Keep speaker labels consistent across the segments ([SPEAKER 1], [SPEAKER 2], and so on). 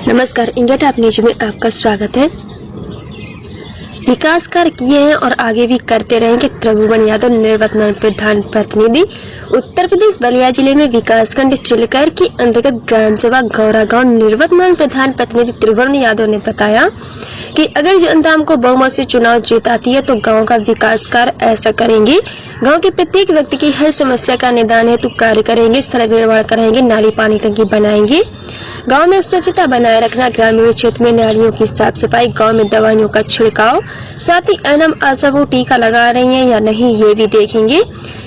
[SPEAKER 1] नमस्कार, India top news में आपका स्वागत है। विकास कार्य किए हैं और आगे भी करते रहेंगे त्रिभुवन यादव, निवर्तमान प्रधान प्रतिनिधि। उत्तर प्रदेश बलिया जिले में विकासखंड चिलकर के अंतर्गत ग्राम सभा गौरा गांव निवर्तमान प्रधान प्रतिनिधि त्रिभुवन यादव ने बताया कि अगर जनता हमको बहुमत से चुनाव जिताती है तो गांव का विकास कार्य ऐसा करेंगे। गांव के प्रत्येक व्यक्ति की हर समस्या का निदान हेतु कार्य करेंगे, सड़क निर्माण कराएंगे, नाली पानी टंकी बनाएंगे, गांव में स्वच्छता बनाए रखना, ग्रामीण क्षेत्र में नालियों की साफ सफाई, गांव में दवाइयों का छिड़काव, साथ ही अनम आशा वो टीका लगा रही हैं या नहीं ये भी देखेंगे।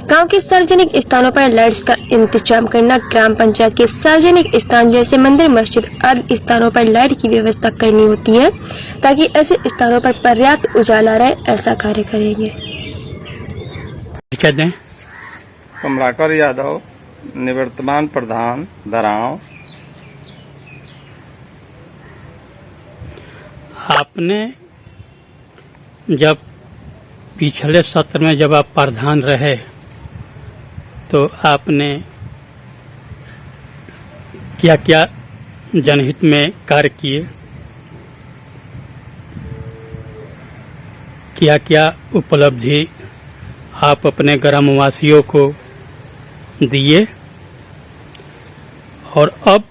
[SPEAKER 1] गांव के सार्वजनिक स्थानों पर लाइट्स का इंतजाम करना, ग्राम पंचायत के सार्वजनिक स्थान जैसे मंदिर, मस्जिद आदि स्थानों पर लाइट की व्यवस्था करनी होती है ताकि ऐसे स्थानों पर पर्याप्त उजाला रहे, ऐसा कार्य करेंगे।
[SPEAKER 2] कहते हैं
[SPEAKER 3] कमलाकर यादव, निवर्तमान प्रधान दराव।
[SPEAKER 2] आपने जब पिछले सत्र में जब आप प्रधान रहे तो आपने क्या क्या जनहित में कार्य किए, क्या क्या उपलब्धि आप अपने ग्रामवासियों को दिए, और अब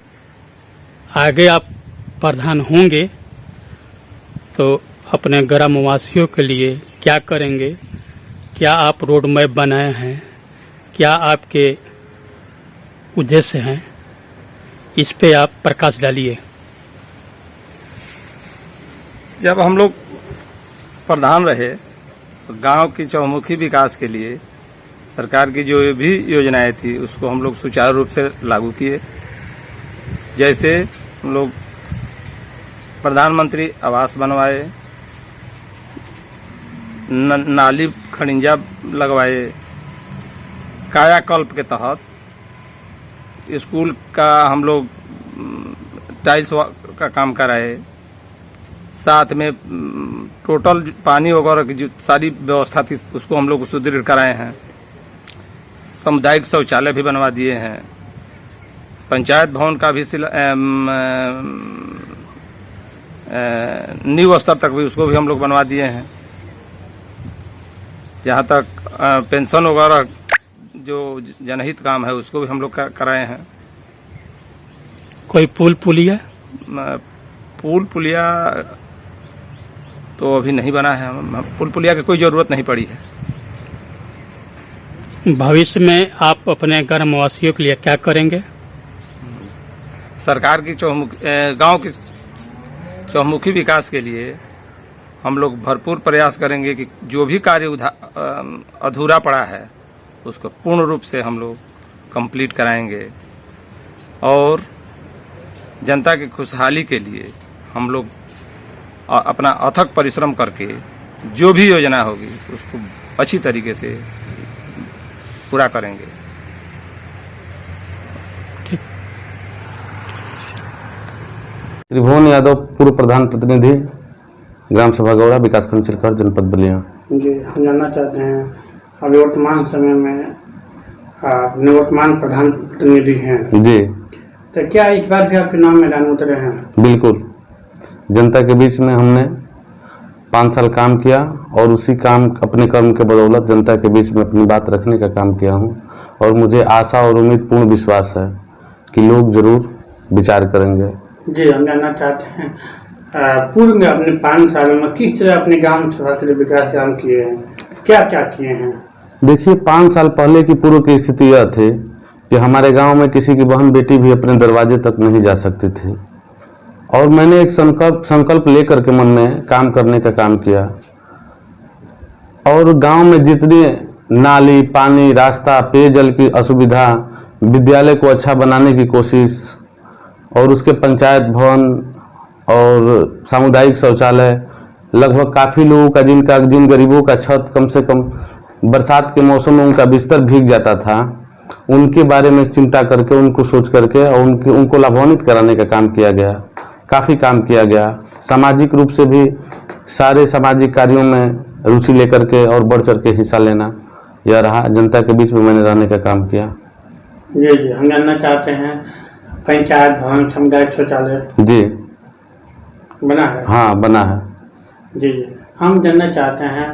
[SPEAKER 2] आगे आप प्रधान होंगे तो अपने ग्रामवासियों के लिए क्या करेंगे, क्या आप रोड मैप बनाए हैं, क्या आपके उद्देश्य हैं, इस पे आप प्रकाश डालिए।
[SPEAKER 3] जब हम लोग प्रधान रहे तो गांव की चौमुखी विकास के लिए सरकार की जो भी योजनाएं थी उसको हम लोग सुचारू रूप से लागू किए। जैसे हम लोग प्रधानमंत्री आवास बनवाए, नाली खड़िंजा लगवाए, कायाकल्प के तहत स्कूल का हम लोग टाइल्स का काम कराए, साथ में टोटल पानी वगैरह की जो सारी व्यवस्था थी उसको हम लोग सुदृढ़ कराए हैं, सामुदायिक शौचालय भी बनवा दिए हैं, पंचायत भवन का भी नींव स्तर तक भी उसको भी हम लोग बनवा दिए हैं। जहाँ तक पेंशन वगैरह जो जनहित काम है उसको भी हम लोग कराए हैं।
[SPEAKER 2] कोई पुल
[SPEAKER 3] पुलिया तो अभी नहीं बना है, पुलिया की कोई जरूरत नहीं पड़ी है।
[SPEAKER 2] भविष्य में आप अपने ग्रामवासियों के लिए क्या करेंगे?
[SPEAKER 3] सरकार की गांव की चौमुखी विकास के लिए हम लोग भरपूर प्रयास करेंगे कि जो भी कार्य अधूरा पड़ा है उसको पूर्ण रूप से हम लोग कंप्लीट कराएंगे, और जनता की खुशहाली के लिए हम लोग अपना अथक परिश्रम करके जो भी योजना होगी उसको अच्छी तरीके से पूरा करेंगे।
[SPEAKER 4] त्रिभुवन यादव, पूर्व प्रधान प्रतिनिधि, ग्राम सभा गौरा, विकासखंड चिलकर, जनपद बलिया।
[SPEAKER 5] जी, हम जानना चाहते हैं अभी वर्तमान समय में आप निवर्तमान प्रधान प्रतिनिधि हैं
[SPEAKER 4] जी,
[SPEAKER 5] तो क्या इस बार भी आप चुनाव मैदान में उतरे हैं?
[SPEAKER 4] बिल्कुल। जनता के बीच में हमने 5 साल काम किया और उसी काम अपने कर्म के बदौलत जनता के बीच में अपनी बात रखने का काम किया हूँ, और मुझे आशा और उम्मीद पूर्ण विश्वास है कि लोग जरूर विचार करेंगे।
[SPEAKER 5] जी, हम जानना चाहते हैं पूर्व में अपने 5 सालों में किस तरह अपने ग्राम सभा के लिए विकास काम किए हैं, क्या क्या किए हैं? देखिए,
[SPEAKER 4] 5 साल पहले की पूर्व की स्थिति यह थी कि हमारे गांव में किसी की बहन बेटी भी अपने दरवाजे तक नहीं जा सकती थी, और मैंने एक संकल्प लेकर के मन में काम करने का काम किया, और गांव में जितने नाली, पानी, रास्ता, पेयजल की असुविधा, विद्यालय को अच्छा बनाने की कोशिश, और उसके पंचायत भवन और सामुदायिक शौचालय, लगभग काफ़ी लोगों का जिन गरीबों का छत कम से कम बरसात के मौसम में उनका बिस्तर भीग जाता था, उनके बारे में चिंता करके, उनको सोच करके और उनको लाभान्वित कराने का काम किया गया। काफ़ी काम किया गया। सामाजिक रूप से भी सारे सामाजिक कार्यों में रुचि लेकर के और बढ़ चढ़ के हिस्सा लेना यह रहा। जनता के बीच में मैंने रहने का काम किया।
[SPEAKER 5] जी जी, हम जानना चाहते हैं पंचायत भवन, सामुदायिक शौचालय।
[SPEAKER 4] जी,
[SPEAKER 5] बना है?
[SPEAKER 4] हाँ, बना है।
[SPEAKER 5] जी जी, हम जानना चाहते हैं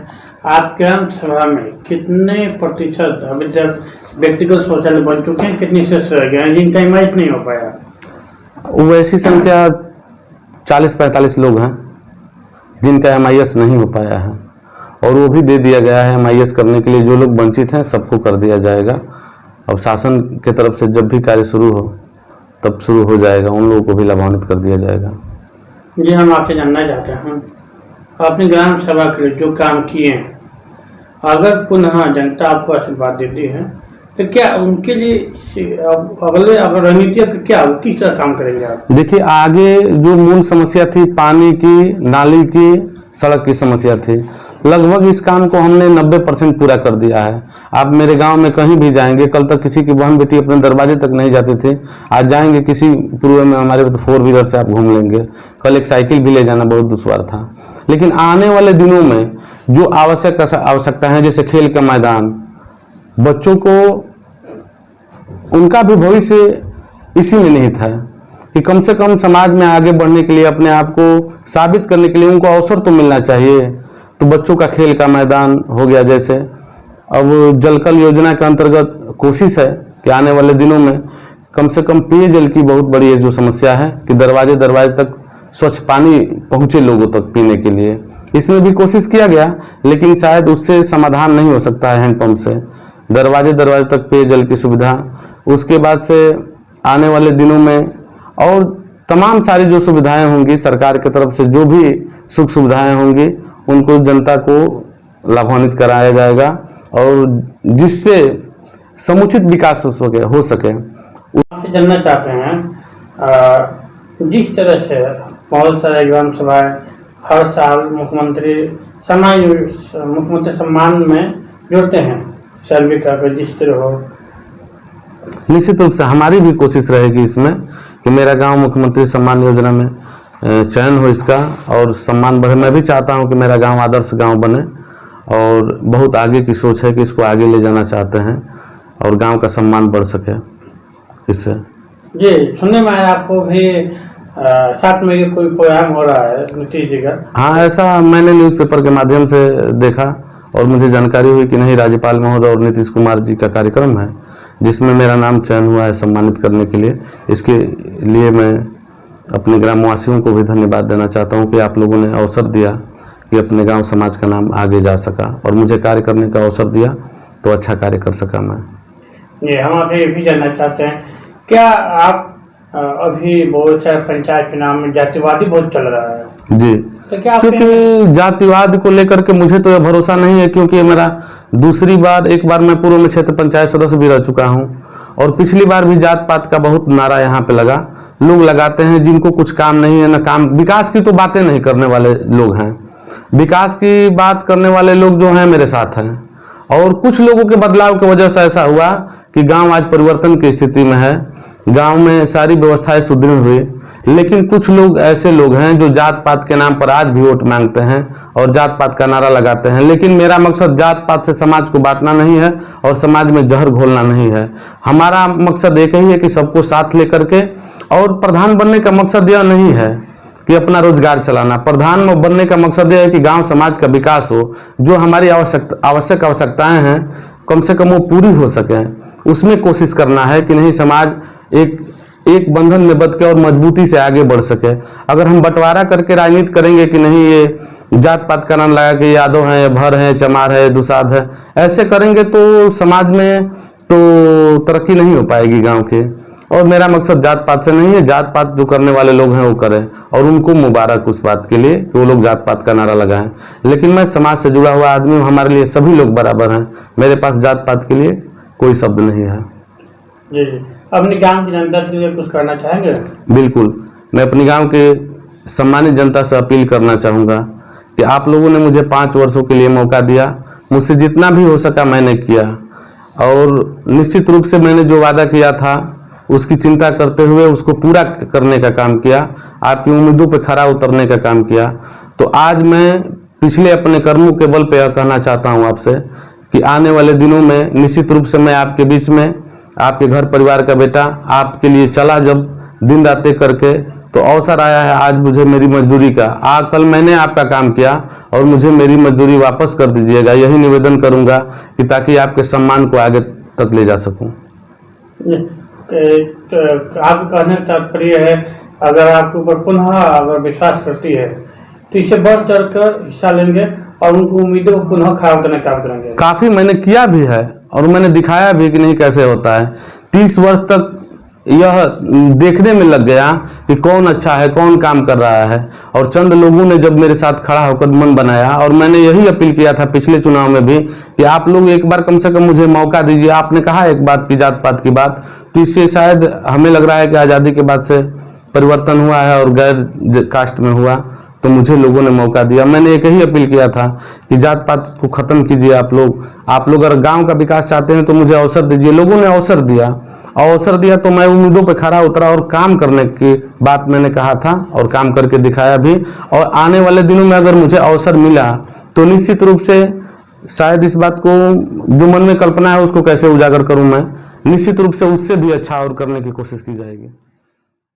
[SPEAKER 5] आप ग्राम सभा में कितने प्रतिशत अभी तक व्यक्तिगत शौचालय बन चुके हैं, कितने शेष रह गए हैं जिनका इमेज नहीं हो पाया?
[SPEAKER 4] वैसी संख्या 40-45 लोग हैं जिनका MIS नहीं हो पाया है, और वो भी दे दिया गया है MIS करने के लिए। जो लोग वंचित हैं सबको कर दिया जाएगा। अब शासन के तरफ से जब भी कार्य शुरू हो तब शुरू हो जाएगा, उन लोगों को भी लाभान्वित कर दिया जाएगा।
[SPEAKER 5] जी, हम आपसे जानना चाहते हैं अपने ग्राम सभा के लिए जो काम किए हैं, अगर पुनः जनता आपको आशीर्वाद देती है तो क्या उनके लिए अगले अगर रणनीति क्या किस तरह काम करेंगे आप?
[SPEAKER 4] देखिए, आगे जो मूल समस्या थी पानी की, नाली की, सड़क की समस्या थी, लगभग इस काम को हमने 90% पूरा कर दिया है। आप मेरे गांव में कहीं भी जाएंगे, कल तक किसी की बहन बेटी अपने दरवाजे तक नहीं जाते थे, आज जाएंगे किसी पूर्व में हमारे तो 4 व्हीलर से आप घूम लेंगे। कल एक साइकिल भी ले जाना बहुत दुश्वार था। लेकिन आने वाले दिनों में जो आवश्यकता है, जैसे खेल का मैदान, बच्चों को उनका भी भविष्य इसी में निहित है कि कम से कम समाज में आगे बढ़ने के लिए, अपने आप को साबित करने के लिए उनको अवसर तो मिलना चाहिए। तो बच्चों का खेल का मैदान हो गया। जैसे अब जलकल योजना के अंतर्गत कोशिश है कि आने वाले दिनों में कम से कम पेयजल की बहुत बड़ी जो समस्या है कि दरवाजे दरवाजे तक स्वच्छ पानी पहुंचे लोगों तक पीने के लिए, इसमें भी कोशिश किया गया, लेकिन शायद उससे समाधान नहीं हो सकता है हैंडपंप से। दरवाजे दरवाजे तक पेयजल की सुविधा, उसके बाद से आने वाले दिनों में और तमाम सारी जो सुविधाएं होंगी सरकार की तरफ से, जो भी सुख सुविधाएं होंगी, उनको जनता को लाभान्वित कराया जाएगा और जिससे समुचित विकास हो सके।
[SPEAKER 5] आपसे जानना चाहते हैं जिस तरह से बहुत सारे ग्राम सभाएं हर साल मुख्यमंत्री सम्मान में जोड़ते हैं, सर्वे का जिस तरह हो,
[SPEAKER 4] निश्चित रूप से हमारी भी कोशिश रहेगी इसमें कि मेरा गांव मुख्यमंत्री सम्मान योजना में चयन हो इसका और सम्मान बढ़े। मैं भी चाहता हूं कि मेरा गांव आदर्श गांव बने और बहुत आगे की सोच है कि इसको आगे ले जाना चाहते हैं और गांव का सम्मान बढ़ सके इससे।
[SPEAKER 5] जी, सुनने में आया आपको भी 7 मई को कोई प्रोग्राम हो रहा है नीतीश जी का?
[SPEAKER 4] हाँ, ऐसा मैंने न्यूज़पेपर के माध्यम से देखा और मुझे जानकारी हुई कि नहीं, राज्यपाल महोदय और नीतीश कुमार जी का कार्यक्रम है जिसमें मेरा नाम चयन हुआ है सम्मानित करने के लिए। इसके लिए मैं अपने ग्रामवासियों को भी धन्यवाद देना चाहता हूं कि आप लोगों ने अवसर दिया कि अपने गांव समाज का नाम आगे जा सका और मुझे कार्य करने का अवसर दिया तो अच्छा कार्य कर सका मैं।
[SPEAKER 5] ये हम आपसे ये भी जानना चाहते हैं, क्या आप अभी बहुत सारे पंचायत चुनाव में जातिवादी बहुत चल रहा है
[SPEAKER 4] जी,
[SPEAKER 5] तो क्या
[SPEAKER 4] क्योंकि जातिवाद को लेकर के मुझे तो यह भरोसा नहीं है, क्योंकि मेरा दूसरी बार, एक बार मैं पूर्व में क्षेत्र पंचायत सदस्य भी रह चुका हूं और पिछली बार भी जात पात का बहुत नारा यहाँ पे लगा। लोग लगाते हैं जिनको कुछ काम नहीं है, ना काम, विकास की तो बातें नहीं करने वाले लोग हैं। विकास की बात करने वाले लोग जो हैं मेरे साथ हैं और कुछ लोगों के बदलाव की वजह से ऐसा हुआ कि गांव आज परिवर्तन की स्थिति में है, गांव में सारी व्यवस्थाएं सुदृढ़ हुई। लेकिन कुछ लोग ऐसे लोग हैं जो जात पात के नाम पर आज भी वोट मांगते हैं और जात पात का नारा लगाते हैं। लेकिन मेरा मकसद जात पात से समाज को बांटना नहीं है और समाज में जहर घोलना नहीं है। हमारा मकसद एक ही है कि सबको साथ लेकर के, और प्रधान बनने का मकसद यह नहीं है कि अपना रोजगार चलाना। प्रधान बनने का मकसद यह है कि गांव समाज का विकास हो, जो हमारी आवश्यक आवश्यकताएं हैं कम से कम वो पूरी हो सके, उसमें कोशिश करना है कि नहीं समाज एक बंधन में बंध के और मजबूती से आगे बढ़ सके। अगर हम बंटवारा करके राजनीति करेंगे कि नहीं ये जात पात का नाम लगा के यादव है, भर है, चमार है, दुसाध है, ऐसे करेंगे तो समाज में तो तरक्की नहीं हो पाएगी गांव के। और मेरा मकसद जात पात से नहीं है, जात पात जो करने वाले लोग हैं वो करें और उनको मुबारक उस बात के लिए कि वो लोग जात पात का नारा लगाएं। लेकिन मैं समाज से जुड़ा हुआ आदमी हूँ, हमारे लिए सभी लोग बराबर हैं, मेरे पास जात पात के लिए कोई शब्द नहीं है।
[SPEAKER 5] जी जी, अपने गांव की जनता के लिए कुछ करना चाहेंगे?
[SPEAKER 4] बिल्कुल, मैं अपनी गांव के सम्मानित जनता से अपील करना चाहूँगा कि आप लोगों ने मुझे 5 वर्षों के लिए मौका दिया, मुझसे जितना भी हो सका मैंने किया और निश्चित रूप से मैंने जो वादा किया था उसकी चिंता करते हुए उसको पूरा करने का काम किया, आपकी उम्मीदों पे खरा उतरने का काम किया। तो आज मैं पिछले अपने कर्मों के बल पे कहना चाहता हूँ आपसे कि आने वाले दिनों में निश्चित रूप से मैं आपके बीच में, आपके घर परिवार का बेटा आपके लिए चला जब दिन रात करके, तो अवसर आया है आज मुझे मेरी मजदूरी का। कल मैंने आपका काम किया और मुझे मेरी मजदूरी वापस कर दीजिएगा, यही निवेदन करूंगा कि ताकि आपके सम्मान को आगे तक ले जा सकूं।
[SPEAKER 5] आप कहने का तात्पर्य है अगर आपके ऊपर पुनः अगर विश्वास करती है तो इससे बढ़ चढ़ कर हिस्सा लेंगे और उनको उम्मीदों को पुनः खराब करने का काम करेंगे।
[SPEAKER 4] काफी मैंने किया भी है और मैंने दिखाया भी कि नहीं कैसे होता है। 30 वर्ष तक यह देखने में लग गया कि कौन अच्छा है, कौन काम कर रहा है, और चंद लोगों ने जब मेरे साथ खड़ा होकर मन बनाया, और मैंने यही अपील किया था पिछले चुनाव में भी कि आप लोग एक बार कम से कम मुझे मौका दीजिए। आपने कहा एक बात की, जात पात की बात, तो इससे शायद हमें लग रहा है कि आज़ादी के बाद से परिवर्तन हुआ है और गैर कास्ट में हुआ, तो मुझे लोगों ने मौका दिया। मैंने एक ही अपील किया था कि जात पात को खत्म कीजिए आप लोग अगर गांव का विकास चाहते हैं तो मुझे अवसर दीजिए। लोगों ने अवसर दिया तो मैं उम्मीदों पे खरा उतरा और काम करने की बात मैंने कहा था और काम करके दिखाया भी। और आने वाले दिनों में अगर मुझे अवसर मिला तो निश्चित रूप से शायद इस बात को जो मन में कल्पना है उसको कैसे उजागर करूं मैं, निश्चित रूप से उससे भी अच्छा और करने की कोशिश की जाएगी।